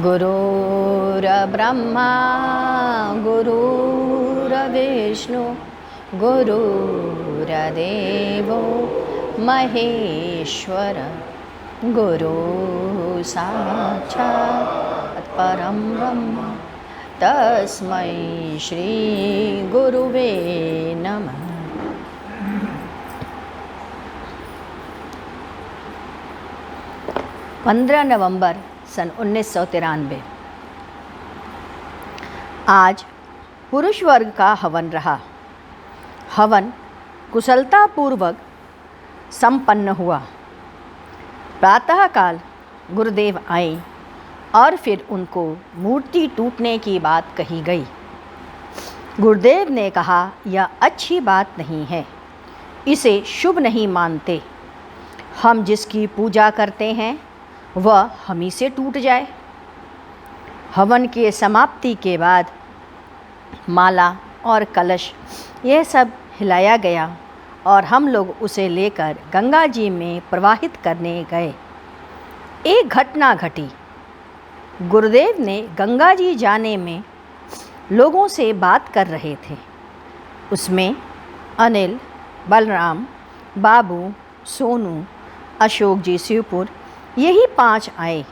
गुरुर्ब्रह्मा गुरुर्विष्णु गुरुर्देवो महेश्वर गुरु साक्षात् परं ब्रह्म तस्मै श्री गुरुवे नमः। 15 नवंबर सन 1993। आज पुरुष वर्ग का हवन रहा। हवन कुशलतापूर्वक संपन्न हुआ। प्रातःकाल गुरुदेव आए और फिर उनको मूर्ति टूटने की बात कही गई। गुरुदेव ने कहा, यह अच्छी बात नहीं है, इसे शुभ नहीं मानते। हम जिसकी पूजा करते हैं वह हम ही से टूट जाए। हवन के समाप्ति के बाद माला और कलश यह सब हिलाया गया और हम लोग उसे लेकर गंगा जी में प्रवाहित करने गए। एक घटना घटी। गुरुदेव ने गंगा जी जाने में लोगों से बात कर रहे थे। उसमें अनिल, बलराम, बाबू, सोनू, अशोक जी शिवपुर, यही 5 आए।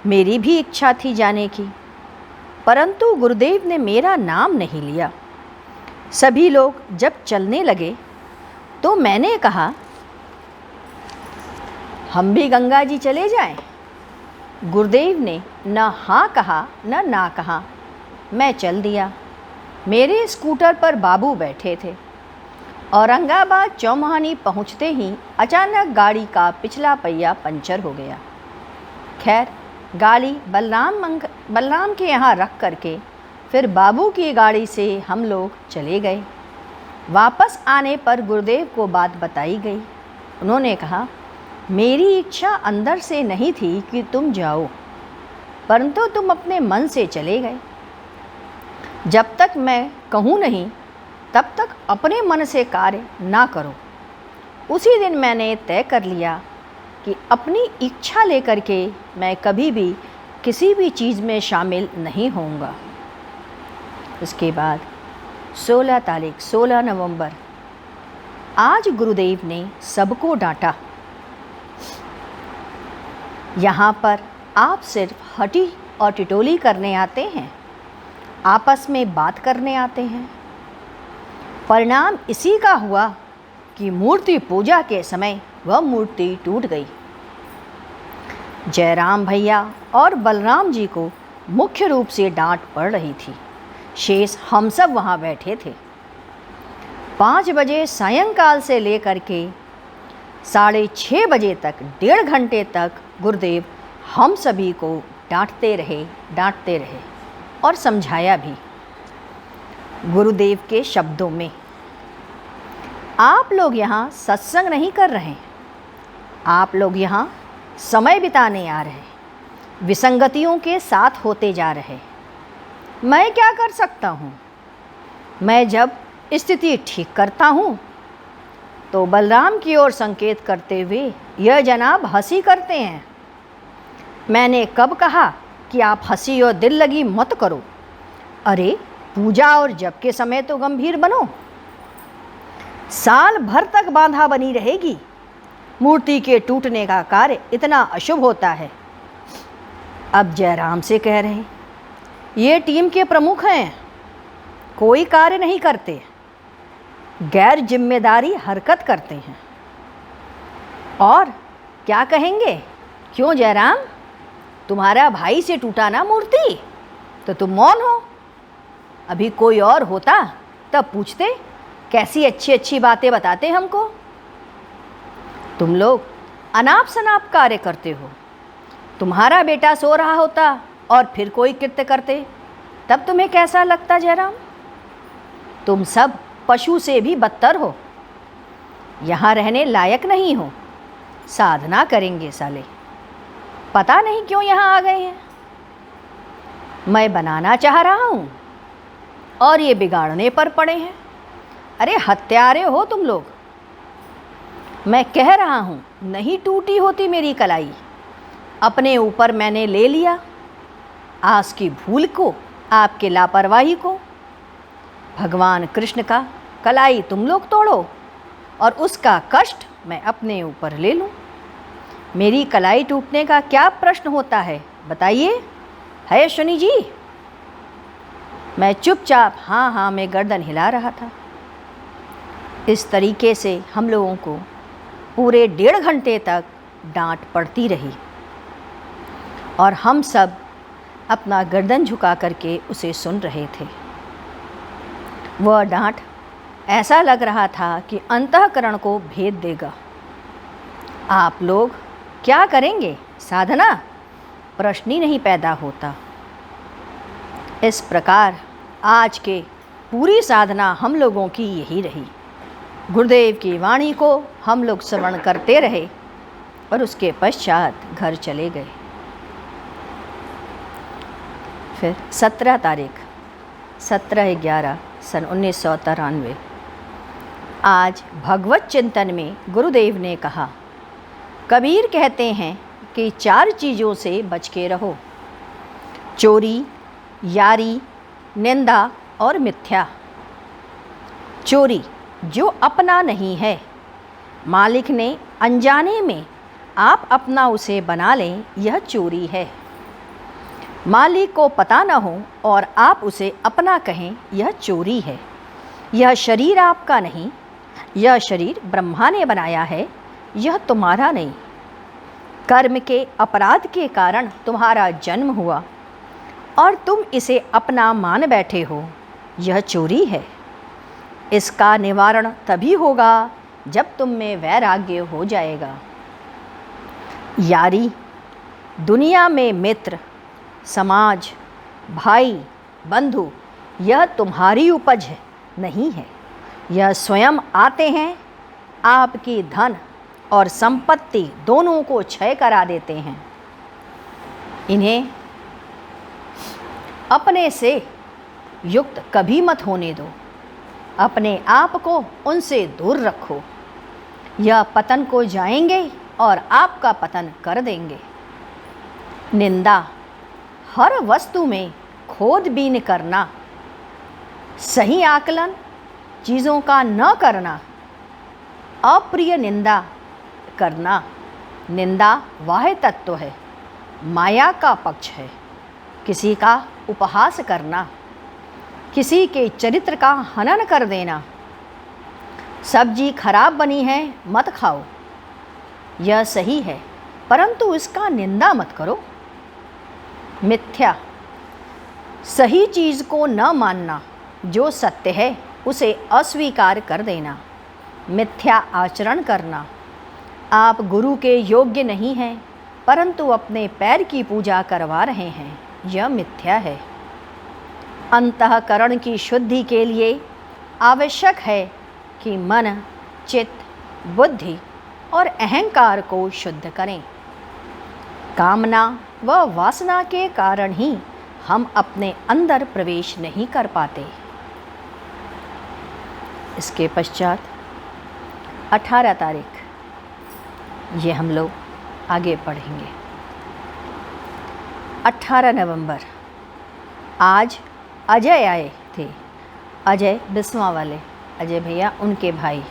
मेरी भी इच्छा थी जाने की, परंतु गुरुदेव ने मेरा नाम नहीं लिया। सभी लोग जब चलने लगे तो मैंने कहा, हम भी गंगा जी चले जाएं। गुरुदेव ने न हाँ कहा न ना कहा। मैं चल दिया। मेरे स्कूटर पर बाबू बैठे थे। औरंगाबाद चौमहानी पहुंचते ही अचानक गाड़ी का पिछला पहिया पंचर हो गया। खैर, गाड़ी बलराम के यहाँ रख करके फिर बाबू की गाड़ी से हम लोग चले गए। वापस आने पर गुरुदेव को बात बताई गई। उन्होंने कहा, मेरी इच्छा अंदर से नहीं थी कि तुम जाओ, परंतु तुम अपने मन से चले गए। जब तक मैं कहूँ नहीं तब तक अपने मन से कार्य ना करो। उसी दिन मैंने तय कर लिया कि अपनी इच्छा लेकर के मैं कभी भी किसी भी चीज़ में शामिल नहीं होऊंगा। उसके बाद 16 नवंबर, आज गुरुदेव ने सबको डांटा। यहाँ पर आप सिर्फ हटी और टिटोली करने आते हैं, आपस में बात करने आते हैं। परिणाम इसी का हुआ कि मूर्ति पूजा के समय वह मूर्ति टूट गई। जयराम भैया और बलराम जी को मुख्य रूप से डांट पड़ रही थी। शेष हम सब वहाँ बैठे थे। 5 बजे सायंकाल से लेकर के 6:30 बजे तक 1.5 घंटे तक गुरुदेव हम सभी को डांटते रहे और समझाया भी। गुरुदेव के शब्दों में, आप लोग यहाँ सत्संग नहीं कर रहे, आप लोग यहाँ समय बिताने आ रहे, विसंगतियों के साथ होते जा रहे। मैं क्या कर सकता हूँ? मैं जब स्थिति ठीक करता हूँ तो बलराम की ओर संकेत करते हुए यह जनाब हंसी करते हैं। मैंने कब कहा कि आप हंसी और दिल लगी मत करो? अरे, पूजा और जप के समय तो गंभीर बनो। साल भर तक बांधा बनी रहेगी। मूर्ति के टूटने का कार्य इतना अशुभ होता है। अब जयराम से कह रहे, ये टीम के प्रमुख हैं, कोई कार्य नहीं करते, गैर जिम्मेदारी हरकत करते हैं। और क्या कहेंगे? क्यों जयराम, तुम्हारा भाई से टूटा ना मूर्ति तो तुम मौन हो। अभी कोई और होता तब पूछते, कैसी अच्छी अच्छी बातें बताते हमको। तुम लोग अनाप शनाप कार्य करते हो। तुम्हारा बेटा सो रहा होता और फिर कोई कृत्य करते, तब तुम्हें कैसा लगता जयराम? तुम सब पशु से भी बदतर हो। यहाँ रहने लायक नहीं हो। साधना करेंगे साले, पता नहीं क्यों यहाँ आ गए हैं। मैं बनाना चाह रहा हूँ और ये बिगाड़ने पर पड़े हैं। अरे हत्यारे हो तुम लोग। मैं कह रहा हूँ, नहीं टूटी होती मेरी कलाई, अपने ऊपर मैंने ले लिया। आस की भूल को, आपके लापरवाही को। भगवान कृष्ण का कलाई तुम लोग तोड़ो और उसका कष्ट मैं अपने ऊपर ले लूं। मेरी कलाई टूटने का क्या प्रश्न होता है, बताइए, है शनि जी? मैं चुपचाप हाँ हाँ में गर्दन हिला रहा था। इस तरीके से हम लोगों को पूरे 1.5 घंटे तक डांट पड़ती रही और हम सब अपना गर्दन झुका करके उसे सुन रहे थे। वह डांट ऐसा लग रहा था कि अंतःकरण को भेद देगा। आप लोग क्या करेंगे साधना? प्रश्न ही नहीं पैदा होता। इस प्रकार आज के पूरी साधना हम लोगों की यही रही। गुरुदेव की वाणी को हम लोग श्रवण करते रहे और उसके पश्चात घर चले गए। फिर 17 तारीख 17/11 सन 1993 आज भगवत चिंतन में गुरुदेव ने कहा, कबीर कहते हैं कि 4 चीज़ों से बच के रहो, चोरी, यारी, निंदा और मिथ्या। चोरी जो अपना नहीं है, मालिक ने अनजाने में आप अपना उसे बना लें, यह चोरी है। मालिक को पता न हो और आप उसे अपना कहें, यह चोरी है। यह शरीर आपका नहीं, यह शरीर ब्रह्मा ने बनाया है, यह तुम्हारा नहीं। कर्म के अपराध के कारण तुम्हारा जन्म हुआ और तुम इसे अपना मान बैठे हो, यह चोरी है। इसका निवारण तभी होगा जब तुम में वैराग्य हो जाएगा। यारी, दुनिया में मित्र, समाज, भाई, बंधु, यह तुम्हारी उपज नहीं है। यह स्वयं आते हैं, आपकी धन और संपत्ति दोनों को क्षय करा देते हैं। इन्हें अपने से युक्त कभी मत होने दो। अपने आप को उनसे दूर रखो। यह पतन को जाएंगे और आपका पतन कर देंगे। निंदा, हर वस्तु में खोजबीन करना, सही आकलन चीज़ों का न करना, अप्रिय निंदा करना। निंदा वाह्य तत्व है, माया का पक्ष है। किसी का उपहास करना, किसी के चरित्र का हनन कर देना। सब्जी खराब बनी है, मत खाओ, यह सही है, परंतु इसका निंदा मत करो। मिथ्या, सही चीज़ को न मानना, जो सत्य है उसे अस्वीकार कर देना। मिथ्या आचरण करना, आप गुरु के योग्य नहीं हैं परंतु अपने पैर की पूजा करवा रहे हैं, यह मिथ्या है। अंतःकरण की शुद्धि के लिए आवश्यक है कि मन, चित्त, बुद्धि और अहंकार को शुद्ध करें। कामना व वासना के कारण ही हम अपने अंदर प्रवेश नहीं कर पाते। इसके पश्चात 18 तारीख ये हम लोग आगे पढ़ेंगे। 18 नवंबर आज अजय आए थे। अजय बिस्वा वाले अजय भैया, उनके भाई।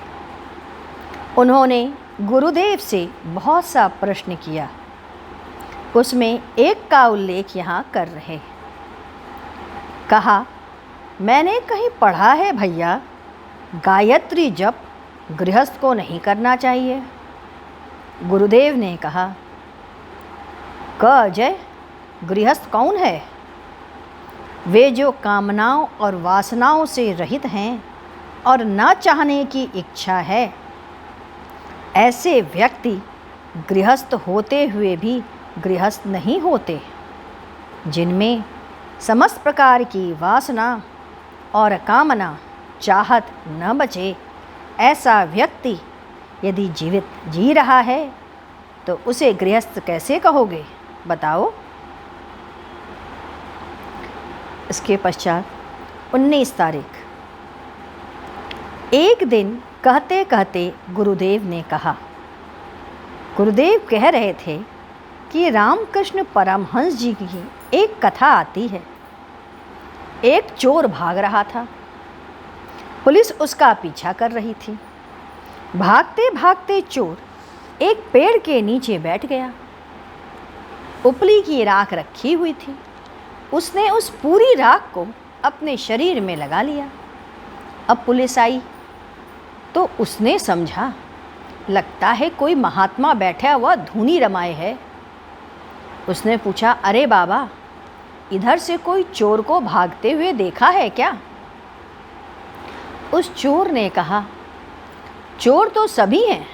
उन्होंने गुरुदेव से बहुत सा प्रश्न किया। उसमें एक का उल्लेख यहाँ कर रहे। कहा, मैंने कहीं पढ़ा है भैया, गायत्री जप गृहस्थ को नहीं करना चाहिए। गुरुदेव ने कहा, क अजय, गृहस्थ कौन है? वे जो कामनाओं और वासनाओं से रहित हैं और न चाहने की इच्छा है, ऐसे व्यक्ति गृहस्थ होते हुए भी गृहस्थ नहीं होते। जिनमें समस्त प्रकार की वासना और कामना, चाहत न बचे, ऐसा व्यक्ति यदि जीवित जी रहा है तो उसे गृहस्थ कैसे कहोगे, बताओ। इसके पश्चात 19 तारीख एक दिन कहते कहते गुरुदेव ने कहा। गुरुदेव कह रहे थे कि रामकृष्ण परमहंस जी की एक कथा आती है। एक चोर भाग रहा था। पुलिस उसका पीछा कर रही थी। भागते भागते चोर एक पेड़ के नीचे बैठ गया। उपली की राख रखी हुई थी। उसने उस पूरी राख को अपने शरीर में लगा लिया। अब पुलिस आई तो उसने समझा, लगता है कोई महात्मा बैठा हुआ धूनी रमाए है। उसने पूछा, अरे बाबा, इधर से कोई चोर को भागते हुए देखा है क्या? उस चोर ने कहा, चोर तो सभी हैं,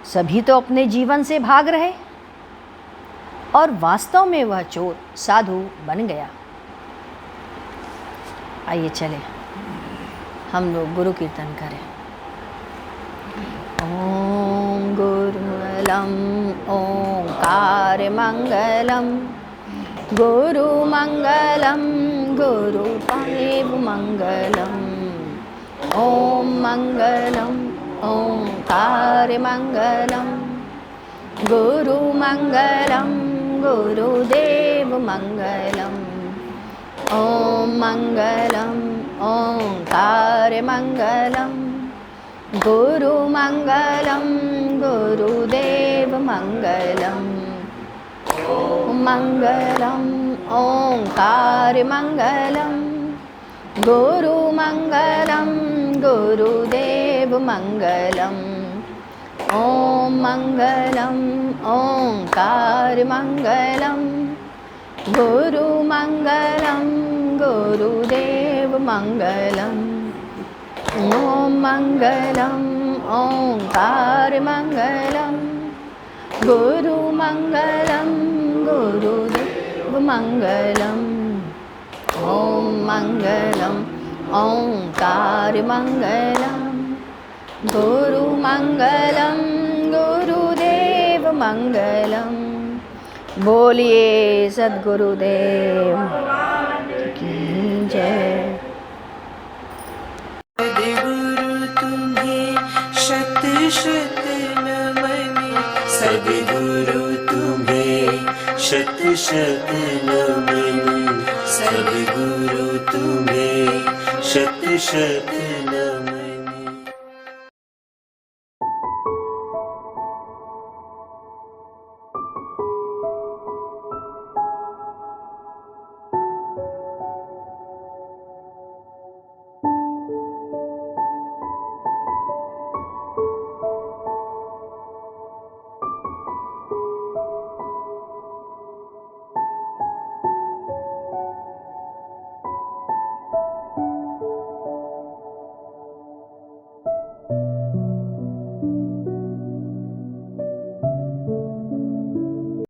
सभी तो अपने जीवन से भाग रहे। और वास्तव में वह चोर साधु बन गया। आइए चले हम लोग गुरु कीर्तन करें। ओम गुरुमंगलम ओंकार मंगलम गुरु मंगलम गुरुदेव मंगलम। ओम मंगलम ओंकार मंगलम गुरु मंगलम गुरुदेव मंगलम। ओम मंगलम ओंकार मंगलम गुरु मंगलम गुरुदेव मंगलम। ओम मंगलम ओंकार मंगलम गुरु मंगलम गुरुदेव मंगलम। ओम मंगलम ओंकार मंगलम गुरु मंगलम गुरुदेव मंगलम। ओम मंगलम ओंकार मंगलम गुरु मंगलम गुरुदेव मंगलम। ओम मंगलम ओंकार मंगलम गुरु मंगलम गुरुदेव मंगलम। बोलिए सद्गुरुदेव की जय। सद्गुरु तुम्हें शत शत नमन। सद्गुरु तुम्हें शत शत नमन। सद्गुरु तुम्हें शत शत